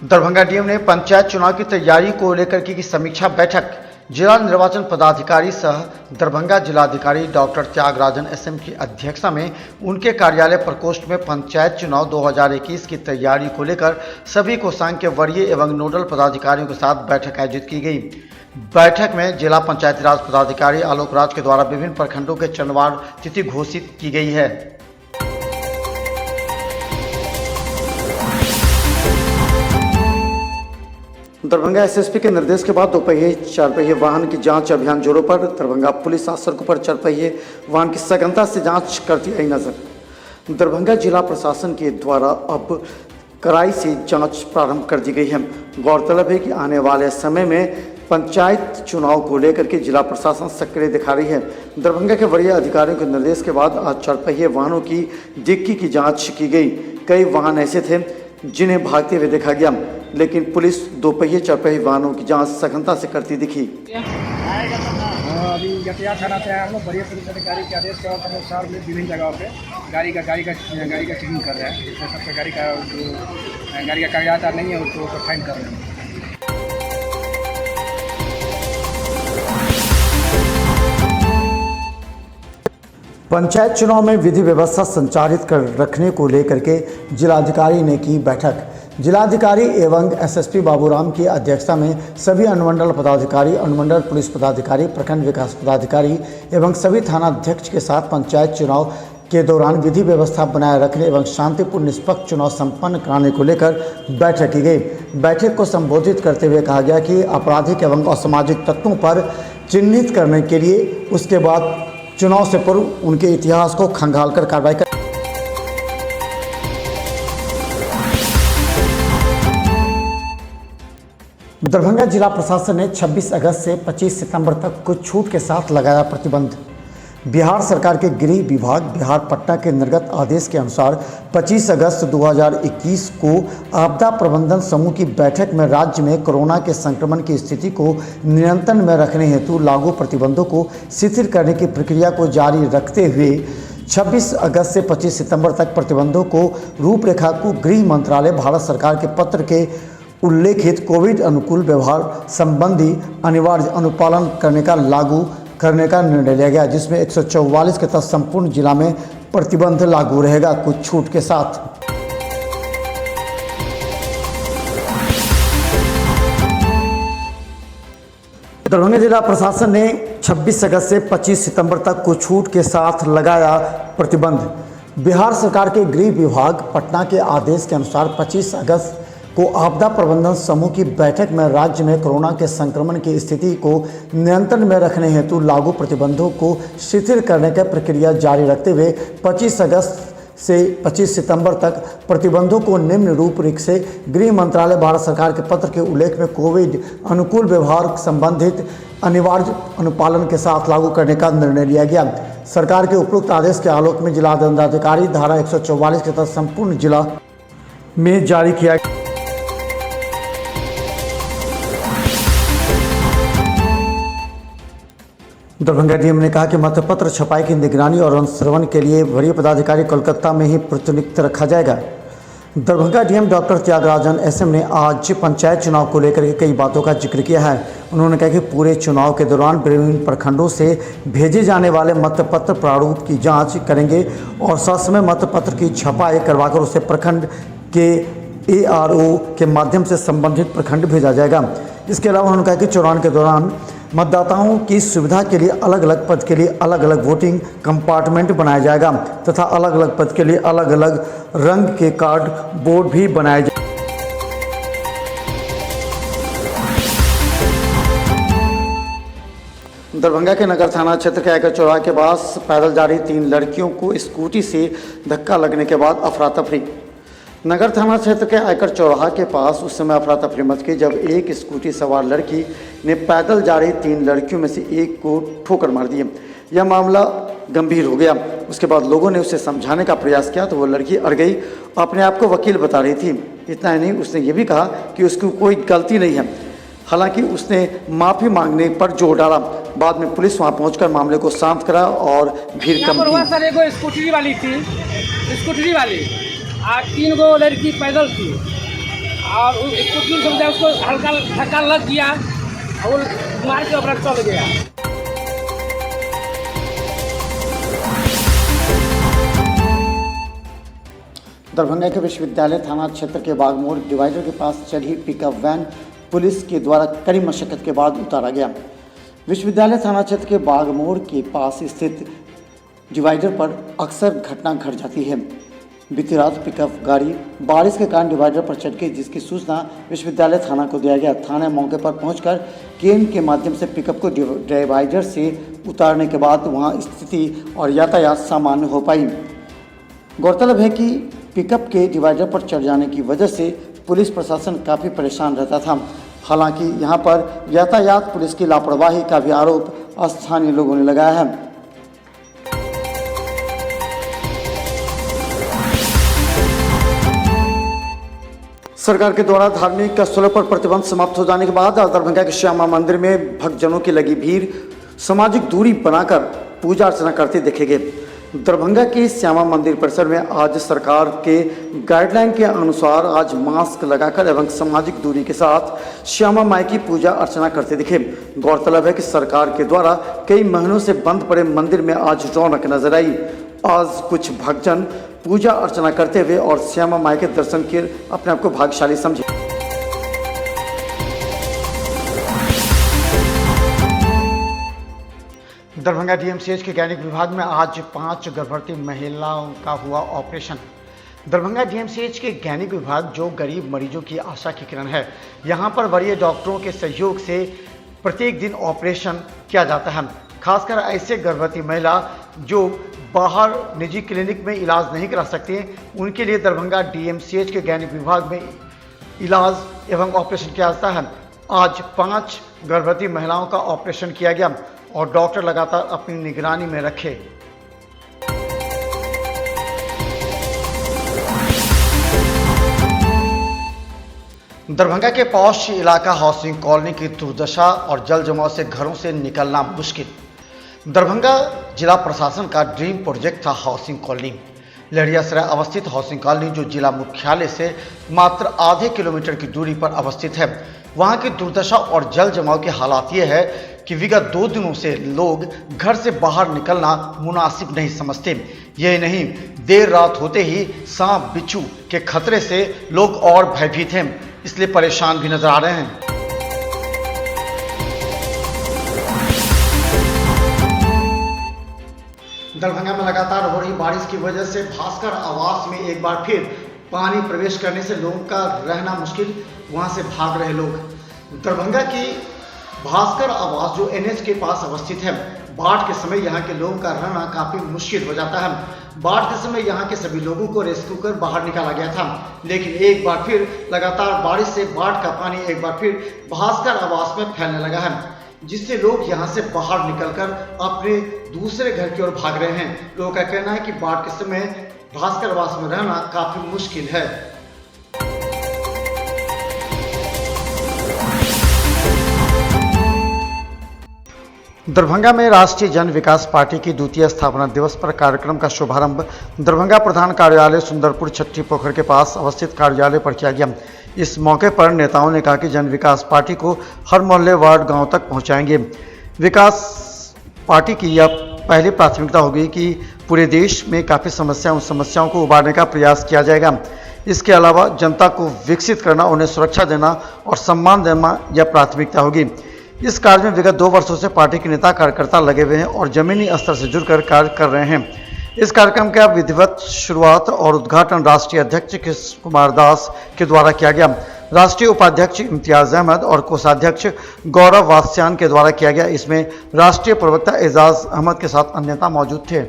Darbhanga DM ने पंचायत चुनाव की तैयारी को लेकर की समीक्षा बैठक। जिला निर्वाचन पदाधिकारी सह दरभंगा जिलाधिकारी डॉक्टर त्यागराजन एसएम की अध्यक्षता में उनके कार्यालय प्रकोष्ठ में पंचायत चुनाव 2021 की तैयारी को लेकर सभी कोषांग के वरीय एवं नोडल पदाधिकारियों के साथ बैठक आयोजित की गई। बैठक में जिला पंचायती राज पदाधिकारी आलोक राज के द्वारा विभिन्न प्रखंडों के चुनाव तिथि घोषित की गई है। दरभंगा एसएसपी के निर्देश के बाद दोपहिए चार पहिए वाहन की जांच अभियान जोरों पर। दरभंगा पुलिस आज सड़कों पर चार पहिए वाहन की सघनता से जांच करती आई नजर। दरभंगा जिला प्रशासन के द्वारा अब कड़ाई से जांच प्रारंभ कर दी गई है। गौरतलब है कि आने वाले समय में पंचायत चुनाव को लेकर के जिला प्रशासन सक्रिय दिखा रही है। दरभंगा के वरीय अधिकारियों के निर्देश के बाद आज चार पहिए वाहनों की डिक्की की जाँच की गई। कई वाहन ऐसे थे जिन्हें भागते हुए देखा गया, लेकिन पुलिस दोपहिए चार पहिए वाहनों की जांच सघनता से करती दिखी। अभी यातायात थाना से हम लोग वरीय पुलिस अधिकारी के आदेश के अनुसार विभिन्न जगहों पे गाड़ी का चेकिंग कर रहे हैं। जिसमें सबसे गाड़ी का कागजात नहीं है उसको फाइन कर रहे हैं। पंचायत चुनाव में विधि व्यवस्था संचालित कर रखने को लेकर के जिलाधिकारी ने की बैठक। जिलाधिकारी एवं एसएसपी बाबूराम की अध्यक्षता में सभी अनुमंडल पदाधिकारी, अनुमंडल पुलिस पदाधिकारी, प्रखंड विकास पदाधिकारी एवं सभी थानाध्यक्ष के साथ पंचायत चुनाव के दौरान विधि व्यवस्था बनाए रखने एवं शांतिपूर्ण निष्पक्ष चुनाव संपन्न कराने को लेकर बैठक की गई। बैठक को संबोधित करते हुए कहा गया कि आपराधिक एवं असामाजिक तत्वों पर चिन्हित करने के लिए उसके बाद चुनाव से पूर्व उनके इतिहास को खंगालकर कार्रवाई कर। दरभंगा जिला प्रशासन ने 26 अगस्त से 25 सितंबर तक कुछ छूट के साथ लगाया प्रतिबंध। बिहार सरकार के गृह विभाग बिहार पटना के निर्गत आदेश के अनुसार 25 अगस्त 2021 को आपदा प्रबंधन समूह की बैठक में राज्य में कोरोना के संक्रमण की स्थिति को नियंत्रण में रखने हेतु लागू प्रतिबंधों को शिथिल करने की प्रक्रिया को जारी रखते हुए 26 अगस्त से 25 सितंबर तक प्रतिबंधों को रूपरेखा को गृह मंत्रालय भारत सरकार के पत्र के उल्लेखित कोविड अनुकूल व्यवहार संबंधी अनिवार्य अनुपालन लागू करने का निर्णय लिया गया, जिसमें 144 के तहत संपूर्ण जिला में प्रतिबंध लागू रहेगा कुछ छूट के साथ। दरभंगा जिला प्रशासन ने 26 अगस्त से 25 सितंबर तक कुछ छूट के साथ लगाया प्रतिबंध। बिहार सरकार के गृह विभाग पटना के आदेश के अनुसार 25 अगस्त को आपदा प्रबंधन समूह की बैठक में राज्य में कोरोना के संक्रमण की स्थिति को नियंत्रण में रखने हेतु लागू प्रतिबंधों को शिथिल करने की प्रक्रिया जारी रखते हुए 25 अगस्त से 25 सितंबर तक प्रतिबंधों को निम्न रूपरेखा से गृह मंत्रालय भारत सरकार के पत्र के उल्लेख में कोविड अनुकूल व्यवहार संबंधित अनिवार्य अनुपालन के साथ लागू करने का निर्णय लिया गया। सरकार के उपरोक्त आदेश के आलोक में जिला दंडाधिकारी धारा 144 के तहत संपूर्ण जिला में जारी किया गया। दरभंगा डीएम ने कहा कि मतपत्र छपाई की निगरानी और अनुश्रवण के लिए वरीय पदाधिकारी कोलकाता में ही प्रतिनियुक्त रखा जाएगा। Darbhanga DM doctor Tyagarajan SM ने आज पंचायत चुनाव को लेकर कई बातों का जिक्र किया है। उन्होंने कहा कि पूरे चुनाव के दौरान विभिन्न प्रखंडों से भेजे जाने वाले मतपत्र प्रारूप की जांच करेंगे और ससमय मतपत्र की छपाई करवाकर उसे प्रखंड के ARO के माध्यम से संबंधित प्रखंड भेजा जाएगा। इसके अलावा उन्होंने कहा कि चुनाव के दौरान मतदाताओं की सुविधा के लिए अलग अलग पद के लिए अलग अलग वोटिंग कंपार्टमेंट बनाया जाएगा तथा अलग अलग पद के लिए अलग अलग रंग के कार्ड बोर्ड भी बनाए जाएंगे। दरभंगा के नगर थाना क्षेत्र के आयकर चौराहे के पास पैदल जा रही 3 लड़कियों को स्कूटी से धक्का लगने के बाद अफरा तफरी। नगर थाना क्षेत्र के आयकर चौराहा के पास उस समय अफरा तफरी मच गई जब एक स्कूटी सवार लड़की ने पैदल जा रही 3 लड़कियों में से एक को ठोकर मार दी। यह मामला गंभीर हो गया। उसके बाद लोगों ने उसे समझाने का प्रयास किया तो वो लड़की अड़ गई, अपने आप को वकील बता रही थी। इतना ही नहीं, उसने ये भी कहा कि उसकी कोई गलती नहीं है। हालांकि उसने माफ़ी मांगने पर जोर डाला। बाद में पुलिस वहां पहुंचकर मामले को शांत करा और भीड़ कम की। सर एगो स्कूटरी वाली 3 गो लड़की पैदल थी और कुछ दूर समझा उसको हल्का धक्का लग गया और वो मार के अपना चल गया। दरभंगा के विश्वविद्यालय थाना क्षेत्र के बागमोड़ डिवाइडर के पास चढ़ी पिकअप वैन पुलिस के द्वारा कड़ी मशक्कत के बाद उतारा गया। विश्वविद्यालय थाना क्षेत्र के बागमोड़ के पास स्थित डिवाइडर पर अक्सर घटना घट जाती है। बीती रात पिकअप गाड़ी बारिश के कारण डिवाइडर पर चढ़ गई, जिसकी सूचना विश्वविद्यालय थाना को दिया गया। थाना मौके पर पहुंचकर क्रेन के माध्यम से पिकअप को डिवाइडर से उतारने के बाद वहां स्थिति और यातायात सामान्य हो पाई। गौरतलब है कि पिकअप के डिवाइडर पर चढ़ जाने की वजह से पुलिस प्रशासन काफ़ी परेशान रहता था। हालांकि यहां पर यातायात पुलिस की लापरवाही का भी आरोप स्थानीय लोगों ने लगाया है। सरकार के द्वारा धार्मिक स्थलों पर प्रतिबंध समाप्त हो जाने के बाद दरभंगा के श्यामा मंदिर में भक्तजनों की लगी भीड़ सामाजिक दूरी बनाकर पूजा अर्चना करते देखे गए। दरभंगा के श्यामा मंदिर परिसर में आज सरकार के गाइडलाइन के अनुसार आज मास्क लगाकर एवं सामाजिक दूरी के साथ श्यामा माई की पूजा अर्चना करते दिखे। गौरतलब है कि सरकार के द्वारा कई महीनों से बंद पड़े मंदिर में आज रौनक नजर आई। आज कुछ भक्तजन पूजा अर्चना करते हुए और श्यामा माई के दर्शन के अपने आप को भाग्यशाली समझे। दरभंगा डीएमसीएच के गैनिक विभाग में आज 5 गर्भवती महिलाओं का हुआ ऑपरेशन। दरभंगा डीएमसीएच के गैनिक विभाग जो गरीब मरीजों की आशा की किरण है, यहां पर वरीय डॉक्टरों के सहयोग से प्रत्येक दिन ऑपरेशन किया जाता है। खासकर ऐसे गर्भवती महिला जो बाहर निजी क्लिनिक में इलाज नहीं करा सकती हैं, उनके लिए दरभंगा डीएमसीएच के गैनिक विभाग में इलाज एवं ऑपरेशन किया जाता है। आज 5 गर्भवती महिलाओं का ऑपरेशन किया गया और डॉक्टर लगातार अपनी निगरानी में रखे। दरभंगा के पौष इलाका हाउसिंग कॉलोनी की दुर्दशा और जल जमाव से घरों से निकलना मुश्किल। दरभंगा जिला प्रशासन का ड्रीम प्रोजेक्ट था हाउसिंग कॉलोनी। लहरियासराय अवस्थित हाउसिंग कॉलोनी जो जिला मुख्यालय से मात्र आधे किलोमीटर की दूरी पर अवस्थित है, वहां की दुर्दशा और जल जमाव के हालात ये है कि विगत 2 दिनों से लोग घर से बाहर निकलना मुनासिब नहीं समझते। यही नहीं, देर रात होते ही सांप बिच्छू के खतरे से लोग और भयभीत हैं, इसलिए परेशान भी नजर आ रहे हैं। दरभंगा में लगातार हो रही बारिश की वजह से भास्कर आवास में एक बार फिर पानी प्रवेश करने से लोगों का रहना मुश्किल, वहां से भाग रहे लोग। दरभंगा की भास्कर आवास जो एनएच के पास अवस्थित है, बाढ़ के समय यहाँ के लोगों का रहना काफी मुश्किल हो जाता है। बाढ़ के समय यहाँ के सभी लोगों को रेस्क्यू कर बाहर निकाला गया था, लेकिन एक बार फिर लगातार बारिश से बाढ़ का पानी एक बार फिर भास्कर आवास में फैलने लगा है, जिससे लोग यहाँ से बाहर निकलकर अपने दूसरे घर की ओर भाग रहे हैं। लोगों का कहना है कि बाढ़ के समय भास्कर आवास में रहना काफी मुश्किल है। दरभंगा में राष्ट्रीय जन विकास पार्टी की द्वितीय स्थापना दिवस पर कार्यक्रम का शुभारंभ दरभंगा प्रधान कार्यालय सुंदरपुर छठी पोखर के पास अवस्थित कार्यालय पर किया गया। इस मौके पर नेताओं ने कहा कि जन विकास पार्टी को हर मोहल्ले वार्ड गांव तक पहुंचाएंगे। विकास पार्टी की यह पहली प्राथमिकता होगी कि पूरे देश में काफ़ी समस्याओं को उबारने का प्रयास किया जाएगा। इसके अलावा जनता को विकसित करना, उन्हें सुरक्षा देना और सम्मान देना यह प्राथमिकता होगी। इस कार्य में विगत 2 वर्षों से पार्टी के नेता कार्यकर्ता लगे हुए हैं और जमीनी स्तर से जुड़कर कार्य कर रहे हैं। इस कार्यक्रम का विधिवत शुरुआत और उद्घाटन राष्ट्रीय अध्यक्ष कृष्ण कुमार दास के द्वारा किया गया। राष्ट्रीय उपाध्यक्ष इम्तियाज अहमद और कोषाध्यक्ष गौरव वास्यान के द्वारा किया गया। इसमें राष्ट्रीय प्रवक्ता एजाज अहमद के साथ अन्य नेता मौजूद थे।